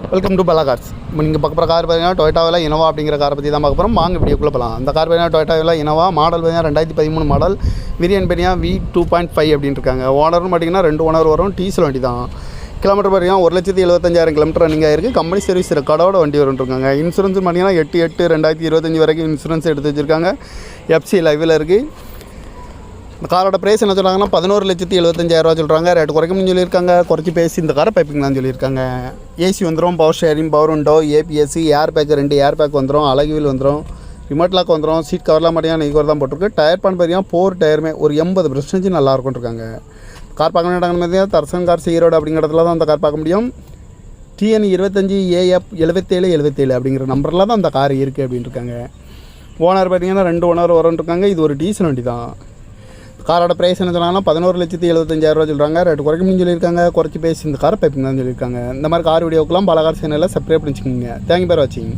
Welcome to பலா cars. இப்போ நீங்கள் பார்க்க போகிற கார் பார்த்தீங்கன்னா டொயோட்டாவில் இனோவா அப்படிங்கிற காரை பற்றி தான் பார்க்க போகிறோம். வாங்க வீடியோக்குள்ளே போகலாம். அந்த கார் பார்த்தீங்கன்னா டொயோட்டாவில் இனோவா மாடல் பார்த்தீங்கன்னா 2013 மாடல். வேரியன்ட் பார்த்தீங்கன்னா V2.5 அப்படின்னு இருக்காங்க. ஓனர்னு பார்த்தீங்கன்னா 2 ஓனர் வரும். டீசல் வண்டி தான். கிலோமீட்டர் பார்த்தீங்கன்னா 1,75,000 கிலோமீட்டர் ரன்னிங் ஆயிருக்கு. கம்பெனி சர்வீஸ் ரெக்கார்டோட வண்டி வரும்ருக்காங்க. இன்சூரன்ஸ் பார்த்தீங்கன்னா 8/8/2025 வரைக்கும் இன்சூரன்ஸ் எடுத்து வச்சுருக்காங்க. FC லைவில் இருக்குது. இந்த காரோட ப்ரைஸ் என்ன சொல்கிறாங்கன்னா 11,75,000 சொல்கிறாங்க. ரேட்டு குறைக்கணும்னு சொல்லியிருக்காங்க. குறைச்சி பேசி இந்த காரை பைப்பிங்களான்னு சொல்லியிருக்காங்க. ஏசி வந்துடும், power sharing, power window, ABS, air bag 2 air bag வந்துடும், அழகு வீல் வந்துடும், ரிமோட் லாக் வந்துடும். சீட் கவர்லாம் பார்த்தீங்கன்னா நெய்கோர் தான் போட்டிருக்கு. டயர் பான் பார்த்தீங்கன்னா 4 டயருமே ஒரு 80% நல்லா இருக்கும்ருக்காங்க. கார் பார்க்க வேண்டிய பார்த்தீங்கன்னா தர்சன் கார் ஈரோடு அப்படிங்கிறதுல தான் அந்த கார் பார்க்க முடியும். TN 25AF 7777 அப்படிங்கிற நம்பரில் தான் அந்த கார் இருக்குது அப்படின்னு இருக்காங்க. ஓனர் பார்த்தீங்கன்னா 2 ஓனர் வரும்ருக்காங்க. இது ஒரு டீசல் வண்டி தான். காரோட ப்ரைஸ் என்ன சொன்னாங்கன்னா 11,75,000 சொல்கிறாங்க. ரேட்டு குறைக்கணும்னு சொல்லியிருக்காங்க. குறைச்சி பேசி இந்த காரை பைப்பிங் தான் சொல்லியிருக்காங்க. இந்த மாதிரி கார் வீடியோக்கெல்லாம் பல கார் சேனலில் சப்ஸ்கிரைப் பண்ணி வச்சுக்கோங்க. தேங்க்யூ ஃபார் வாட்சிங்.